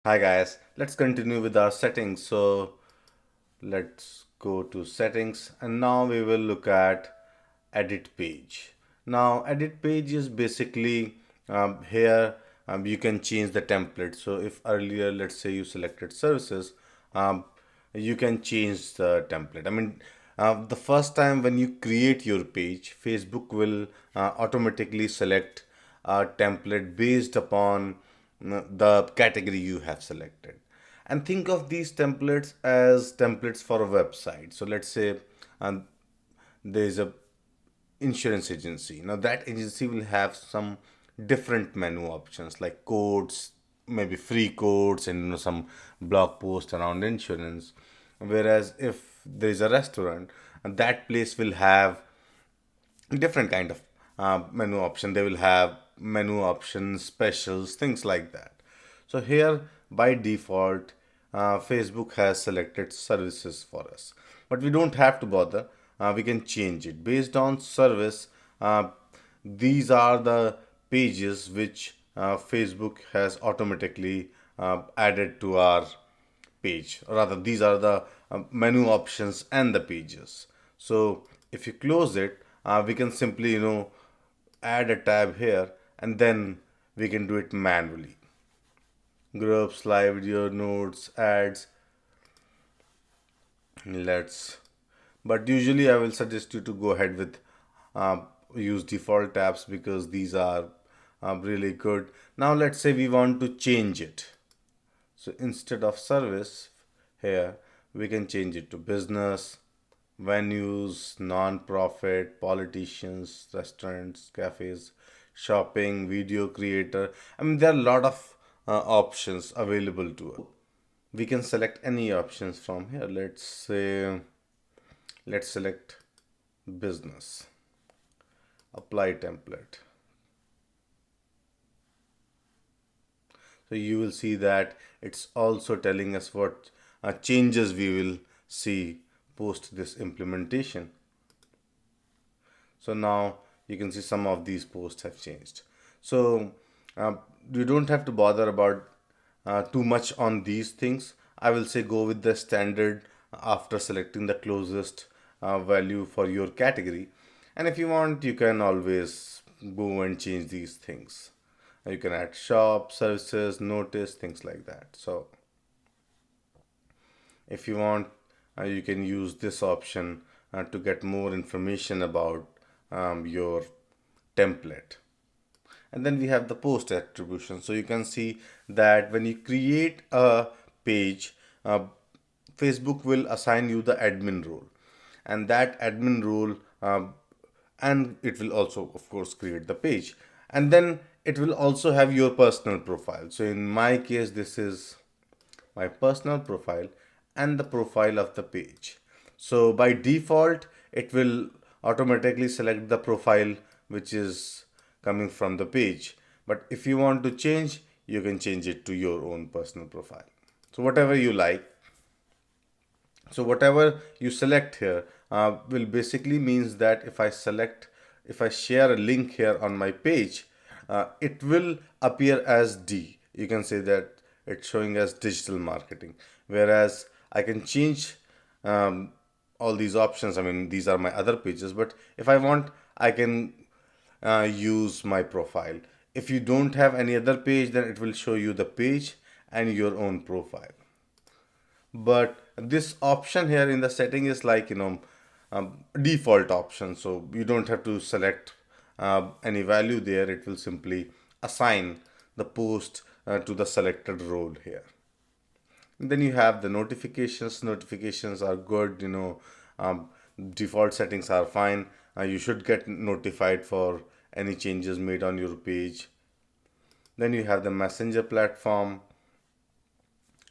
Hi guys, let's continue with our settings. So let's go to settings and now we will look at edit page. Now edit page is basically here you can change the template. So if earlier, let's say you selected services, um, you can change the template. The first time when you create your page, Facebook will automatically select a template based upon the category you have selected. And think of these templates as templates for a website. So let's say um, there is a insurance agency. Now that agency will have some different menu options like codes, maybe free codes, and some blog posts around insurance. Whereas if there is a restaurant, that place will have different kind of menu option. They will have menu options, specials, things like that. So here by default, Facebook has selected services for us, but we don't have to bother. We can change it based on service. These are the pages which Facebook has automatically added to our page, or rather these are the menu options and the pages. So if you close it, we can simply add a tab here, and then we can do it manually. Groups, live video, notes, ads. Let's But usually I will suggest you to go ahead with uh, use default tabs because these are really good. Now let's say we want to change it. So instead of service, here we can change it to business, venues, non-profit, politicians, restaurants, cafes, shopping, video creator. There are a lot of options available to us. We can select any options from here. Let's select business, apply template. So you will see that it's also telling us what changes we will see post this implementation. So now you can see some of these posts have changed. So uh, you don't have to bother about too much on these things. I will say go with the standard after selecting the closest value for your category. And if you want, you can always go and change these things. You can add shop, services, notice, things like that. So if you want, you can use this option to get more information about your template. And then we have the post attribution. So you can see that when you create a page, uh, Facebook will assign you the admin role, and that admin role, and it will also, of course, create the page, and then it will also have your personal profile. So in my case, this is my personal profile and the profile of the page. So by default, it will automatically select the profile which is coming from the page. But if you want to change, you can change it to your own personal profile. So whatever you like. So whatever you select here will basically means that if I share a link here on my page, it will appear as D. You can say that it's showing as digital marketing. Whereas I can change all these options. These are my other pages, but if I want, I can use my profile. If you don't have any other page, then it will show you the page and your own profile. But this option here in the setting is like default option, so you don't have to select any value there. It will simply assign the post to the selected role here. And then you have the notifications are good. Default settings are fine. You should get notified for any changes made on your page. Then you have the messenger platform.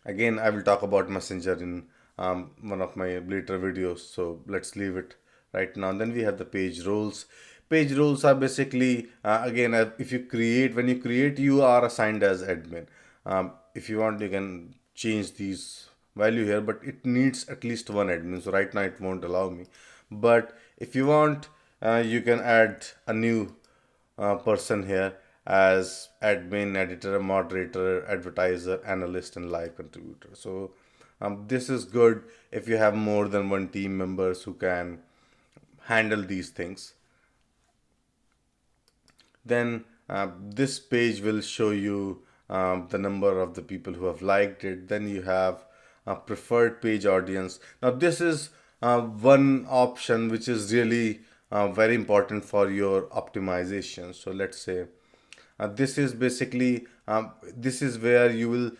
Again, I will talk about Messenger in one of my later videos, so let's leave it right now. Then we have the page roles. Page roles are basically, again, if you create, when you create, you are assigned as admin. If you want, you can change these value here, but it needs at least one admin. So right now it won't allow me. But if you want, you can add a new person here, as admin, editor, moderator, advertiser, analyst, and live contributor. So this is good if you have more than one team members who can handle these things. Then this page will show you the number of the people who have liked it. Then you have a preferred page audience. Now this is one option which is really very important for your optimization. So let's say this is basically this is where you will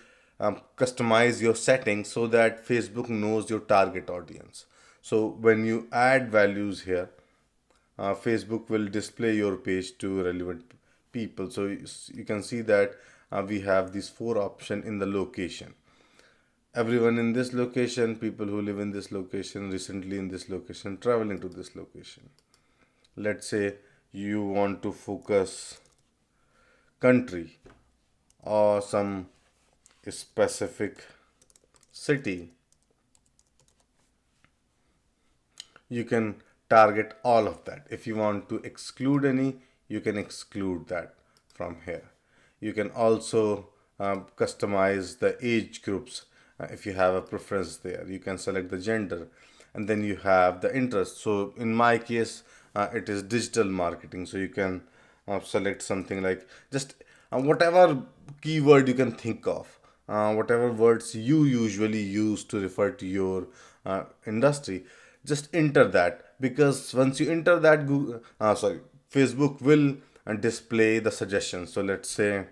customize your settings so that Facebook knows your target audience. So when you add values here, Facebook will display your page to relevant people. So you can see that we have these four options in the location. Everyone in this location, people who live in this location, recently in this location, traveling to this location. Let's say you want to focus country or some specific city. You can target all of that. If you want to exclude any, you can exclude that from here. You can also customize the age groups if you have a preference there. You can select the gender, and then you have the interest. So in my case, it is digital marketing. So you can select something like just whatever keyword you can think of, whatever words you usually use to refer to your industry, just enter that, because once you enter that, Facebook will display the suggestions. So let's say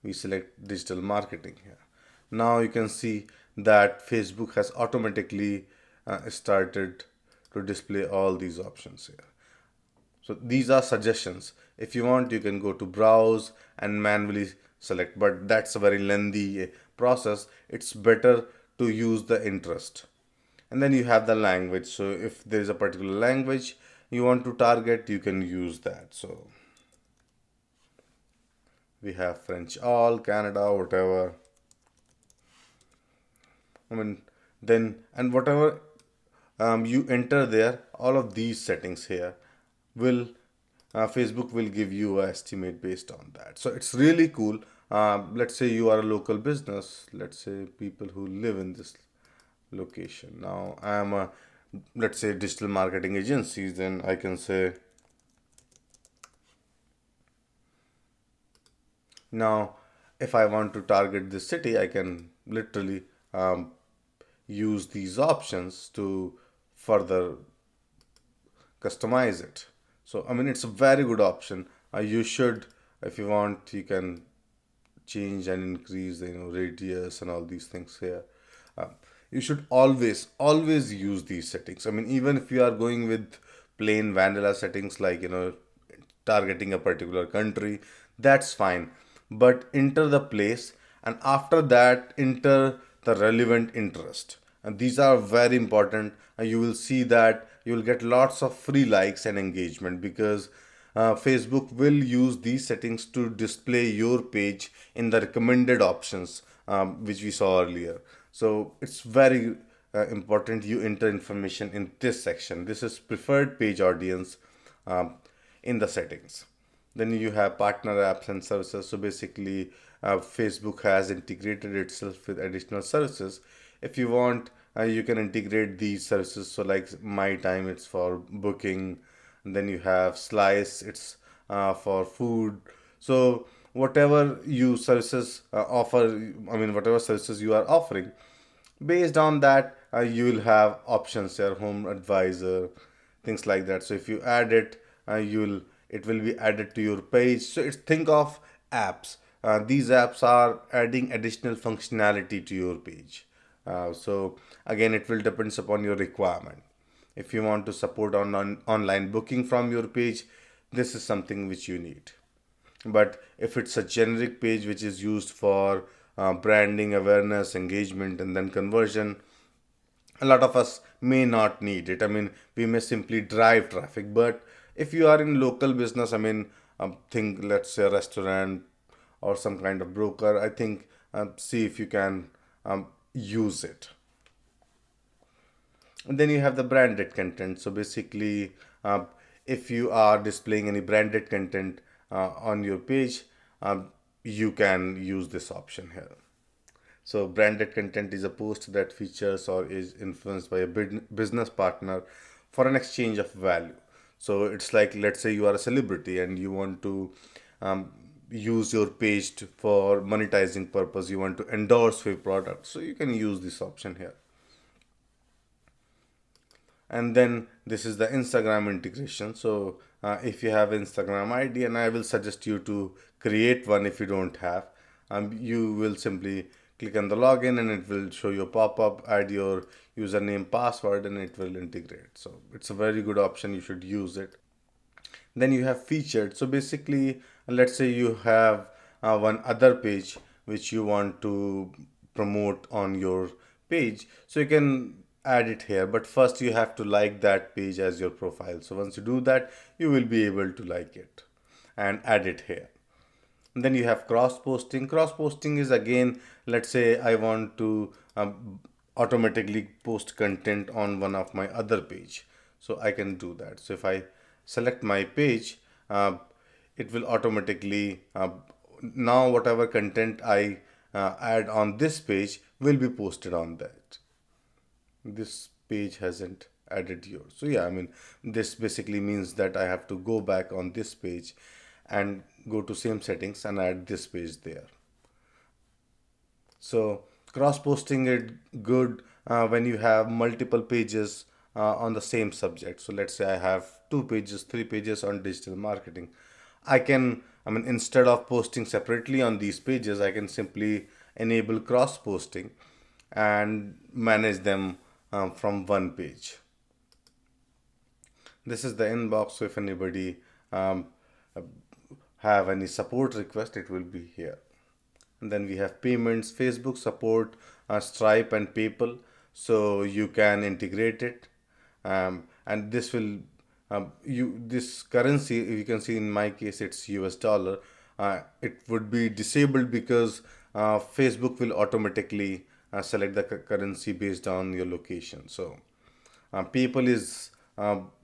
we select digital marketing here. Now you can see that Facebook has automatically started to display all these options here. So these are suggestions. If you want, you can go to browse and manually select, but that's a very lengthy process. It's better to use the interest. And then you have the language. So if there is a particular language you want to target, you can use that. So we have French all, Canada, whatever. I mean, then, and whatever you enter there, all of these settings here will Facebook will give you an estimate based on that. So it's really cool. Let's say you are a local business. Let's say people who live in this location. Now I am a, let's say, digital marketing agency. Then I can say, now if I want to target this city, I can literally use these options to further customize it. So I mean, it's a very good option. You should, if you want, you can change and increase the radius and all these things here. Uh, you should always use these settings. I mean, even if you are going with plain vanilla settings like targeting a particular country, that's fine. But enter the place, and after that enter the relevant interest. And these are very important. And you will see that you will get lots of free likes and engagement, because Facebook will use these settings to display your page in the recommended options, which we saw earlier. So it's very important you enter information in this section. This is preferred page audience um, in the settings. Then you have partner apps and services. So basically, Facebook has integrated itself with additional services. If you want, you can integrate these services. So like My Time, it's for booking. And then you have Slice, it's for food. So whatever you services offer, I mean whatever services you are offering, based on that you will have options here, home advisor, things like that. So if you add it, you'll it will be added to your page. So it's, think of apps. These apps are adding additional functionality to your page. So again, it will depends upon your requirement. If you want to support online booking from your page, this is something which you need. But if it's a generic page which is used for branding, awareness, engagement, and then conversion, a lot of us may not need it. I mean, we may simply drive traffic. But if you are in local business, I mean, think, let's say, a restaurant or some kind of broker, I think see if you can use it. And then you have the branded content. So basically, if you are displaying any branded content on your page, you can use this option here. So branded content is a post that features or is influenced by a business partner for an exchange of value. So it's like, let's say you are a celebrity and you want to um, use your page for monetizing purpose. You want to endorse your product, so you can use this option here. And then this is the Instagram integration. So if you have Instagram ID, and I will suggest you to create one if you don't have, you will simply click on the login and it will show you a pop-up, add your username, password, and it will integrate. So it's a very good option, you should use it. Then you have featured. So basically, let's say you have one other page which you want to promote on your page, so you can add it here, but first you have to like that page as your profile. So once you do that, you will be able to like it and add it here. And then you have cross posting. Cross posting is again, let's say I want to automatically post content on one of my other page, so I can do that. So if I select my page, it will automatically now whatever content I add on this page will be posted on that. This page hasn't added yours. So yeah, I mean, this basically means that I have to go back on this page and go to same settings and add this page there. So cross posting it good when you have multiple pages on the same subject. So let's say I have 2 pages, 3 pages on digital marketing. I mean, instead of posting separately on these pages, I can simply enable cross posting and manage them from one page. This is the inbox. So if anybody have any support request, it will be here. And then we have payments. Facebook support Stripe and PayPal, so you can integrate it. And this will this currency, you can see in my case it's US dollar. It would be disabled because Facebook will automatically select the currency based on your location. So PayPal is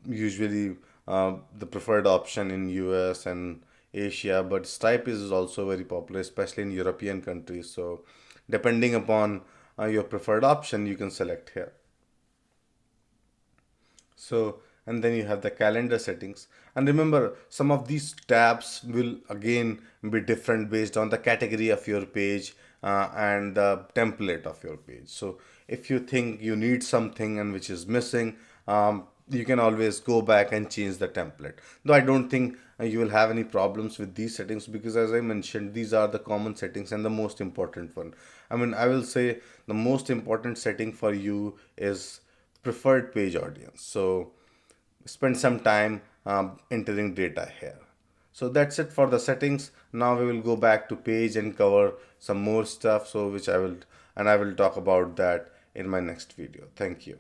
usually the preferred option in US and Asia, but Stripe is also very popular, especially in European countries. So depending upon your preferred option, you can select here. So, and then you have the calendar settings. And remember, some of these tabs will again be different based on the category of your page and the template of your page. So if you think you need something and which is missing, you can always go back and change the template. Though I don't think you will have any problems with these settings, because as I mentioned, these are the common settings and the most important one. I mean, I will say the most important setting for you is preferred page audience. So spend some time entering data here. So that's it for the settings. Now we will go back to page and cover some more stuff, so which I will talk about that in my next video. Thank you.